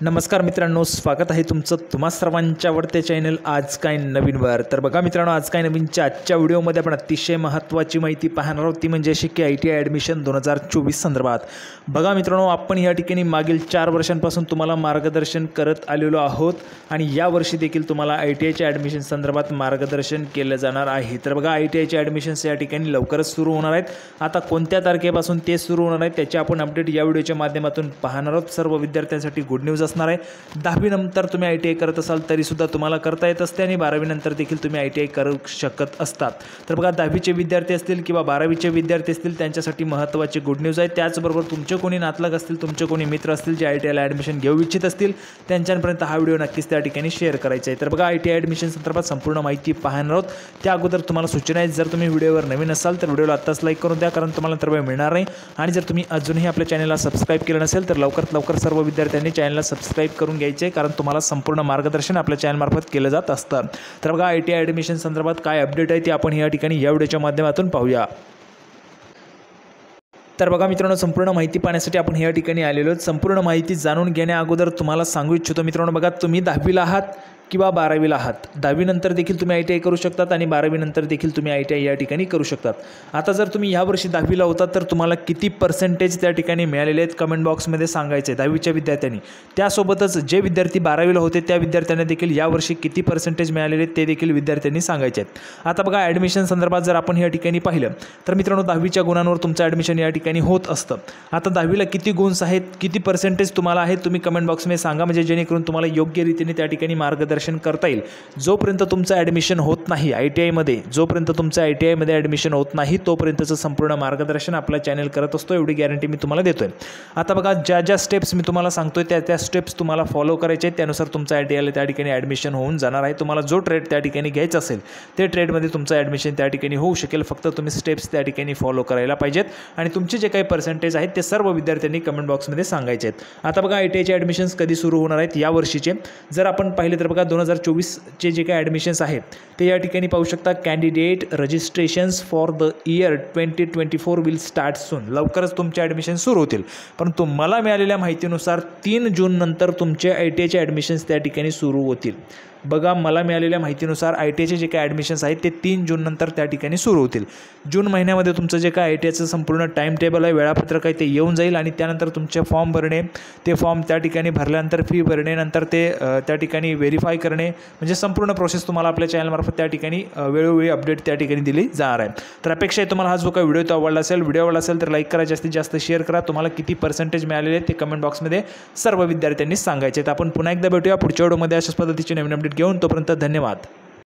नमस्कार मित्रांनो, स्वागत आहे तुमचं तुम्हा सर्वांच्या आवडते चॅनल आज काय नवीनवर। तर बघा मित्रांनो, आज काय नवीनच्या आजच्या व्हिडिओमध्ये आपण अतिशय महत्त्वाची माहिती पाहणार आहोत, ती म्हणजे अशी की ITI ॲडमिशन 2024 संदर्भात। बघा मित्रांनो, आपण या ठिकाणी मागील 4 वर्षांपासून तुम्हाला मार्गदर्शन करत आलेलो आहोत आणि या वर्षी देखील तुम्हाला ITIच्या ॲडमिशन संदर्भात मार्गदर्शन केलं जाणार आहे। तर बघा, ITIचे ॲडमिशन्स या ठिकाणी लवकरच सुरू होणार आहेत। आता कोणत्या तारखेपासून ते सुरू होणार आहेत त्याची आपण अपडेट या व्हिडिओच्या माध्यमातून पाहणार आहोत। सर्व विद्यार्थ्यांसाठी गुड न्यूज असणार आहे। 10वी नंतर तुम्ही ITI करत असाल तरी सुद्धा तुम्हाला करता येत असते आणि 12वी नंतर देखील तुम्ही ITI करू शकत असतात। तर बघा, 10वीचे विद्यार्थी असतील किंवा 12वीचे विद्यार्थी असतील त्यांच्यासाठी महत्त्वाची गुड न्यूज आहे। त्याचबरोबर तुमचे कोणी नातलग असतील, तुमचे कोणी मित्र असतील जे ITIला ॲडमिशन घेऊ इच्छित असतील त्यांच्यापर्यंत हा व्हिडिओ नक्कीच त्या ठिकाणी शेअर करायचा आहे। तर बघा, ITI ॲडमिशन संदर्भात संपूर्ण माहिती पाहणार आहोत। त्या अगोदर तुम्हाला सूचना आहे, जर तुम्ही व्हिडिओवर नवीन असाल तर व्हिडिओला आत्ताच लाईक करून द्या, कारण तुम्हाला तर वेळ मिळणार नाही। आणि जर तुम्ही अजूनही आपल्या चॅनलला सबस्क्राईब केलं नसेल तर लवकरात लवकर सर्व विद्यार्थ्यांनी चॅनलला सबस्क्राईब करून घ्यायचे, कारण तुम्हाला संपूर्ण मार्गदर्शन आपल्या चॅनलमार्फत केलं जात असतं। तर बघा, ITI ॲडमिशन संदर्भात काय अपडेट आहे ते आपण या ठिकाणी या व्हिडिओच्या माध्यमातून पाहूया। तर बघा मित्रांनो, संपूर्ण माहिती पाहण्यासाठी आपण या ठिकाणी आलेलो आहोत। संपूर्ण माहिती जाणून घेण्या अगोदर तुम्हाला सांगू इच्छितो मित्रांनो, बघा, तुम्ही 10वीला आहात किंवा 12वीला आहात, 10वी नंतर देखील तुम्ही ITI करू शकतात आणि 12वी नंतर देखील तुम्ही ITI या ठिकाणी करू शकतात। आता जर तुम्ही यावर्षी 10वीला होतात तर तुम्हाला किती पर्सेंटेज त्या ठिकाणी मिळालेले आहेत कमेंट बॉक्समध्ये सांगायचे 10वीच्या विद्यार्थ्यांनी। त्यासोबतच जे विद्यार्थी 12वीला होते त्या विद्यार्थ्यांना देखील यावर्षी किती पर्सेंटेज मिळालेले ते देखील विद्यार्थ्यांनी सांगायचे आहेत। आता बघा, ॲडमिशन संदर्भात जर आपण या ठिकाणी पाहिलं तर मित्रांनो, 10वीच्या गुणांवर तुमचं ॲडमिशन या ठिकाणी होत असतं। आता 10वीला किती गुण आहेत, किती पर्सेंटेज तुम्हाला आहेत, तुम्ही कमेंट बॉक्समध्ये सांगा, म्हणजे जेणेकरून तुम्हाला योग्य रीतीने त्या ठिकाणी मार्गदर्शन करता येईल। जोपर्यंत तुमचं ॲडमिशन होत नाही ITIमध्ये, जोपर्यंत तुमचं ITIमध्ये ॲडमिशन होत नाही तोपर्यंतचं संपूर्ण मार्गदर्शन आपला चॅनल करत असतो, एवढी गॅरंटी मी तुम्हाला देतोय। आता बघा, ज्या स्टेप्स मी तुम्हाला सांगतोय त्या स्टेप्स तुम्हाला फॉलो करायचे आहेत, त्यानुसार तुमचं ITIला त्या ठिकाणी ॲडमिशन होऊन जाणार आहे। तुम्हाला जो ट्रेड त्या ठिकाणी घ्यायचा असेल ते ट्रेडमध्ये तुमचं ॲडमिशन त्या ठिकाणी होऊ शकेल। फक्त तुम्ही स्टेप्स त्या ठिकाणी फॉलो करायला पाहिजेत आणि तुमचे जे काही पर्सेंटेज आहेत ते सर्व विद्यार्थ्यांनी कमेंट बॉक्समध्ये सांगायचे आहेत। आता बघा, ITIचे ॲडमिशन्स कधी सुरू होणार आहेत या वर्षीचे जर आपण पाहिले तर बघा, 2024चे जे काही ॲडमिशन्स आहेत ते या ठिकाणी पाहू शकता। Candidate registrations for the year 2024 will start सून। लवकरच तुमचे ॲडमिशन सुरू होतील, परंतु मला मिळालेल्या माहितीनुसार 3 जून नंतर तुमचे ITIचे ॲडमिशन्स त्या ठिकाणी सुरू होतील। बघा, मला मिळालेल्या माहितीनुसार ITIचे जे काही ॲडमिशन्स आहेत ते 3 जून नंतर त्या ठिकाणी सुरू होतील। जून महिन्यामध्ये तुमचं जे काय ITIचं संपूर्ण टाईम टेबल आहे, वेळापत्रक आहे, ते येऊन जाईल आणि त्यानंतर तुमचे फॉर्म भरणे, ते फॉर्म त्या ठिकाणी भरल्यानंतर फी भरणे, नंतर ते त्या ठिकाणी व्हेरीफाय करणे, म्हणजे संपूर्ण प्रोसेस तुम्हाला आपल्या चॅनलमार्फत त्या ठिकाणी वेळोवेळी अपडेट त्या ठिकाणी दिली जाणार आहे। तर अपेक्षा आहे तुम्हाला हा जो काही व्हिडिओ तो आवडला असेल तर लाईक करा, जास्तीत जास्त शेअर करा। तुम्हाला किती पर्सेंटेज मिळालेले ते कमेंट बॉक्समध्ये सर्व विद्यार्थ्यांनी सांगायचे आहेत। आपण पुन्हा एकदा भेटूया पुढच्या व्हिडिओमध्ये अशाच पद्धतीचे नवीन अपडेट घेऊन। तोपर्यंत धन्यवाद।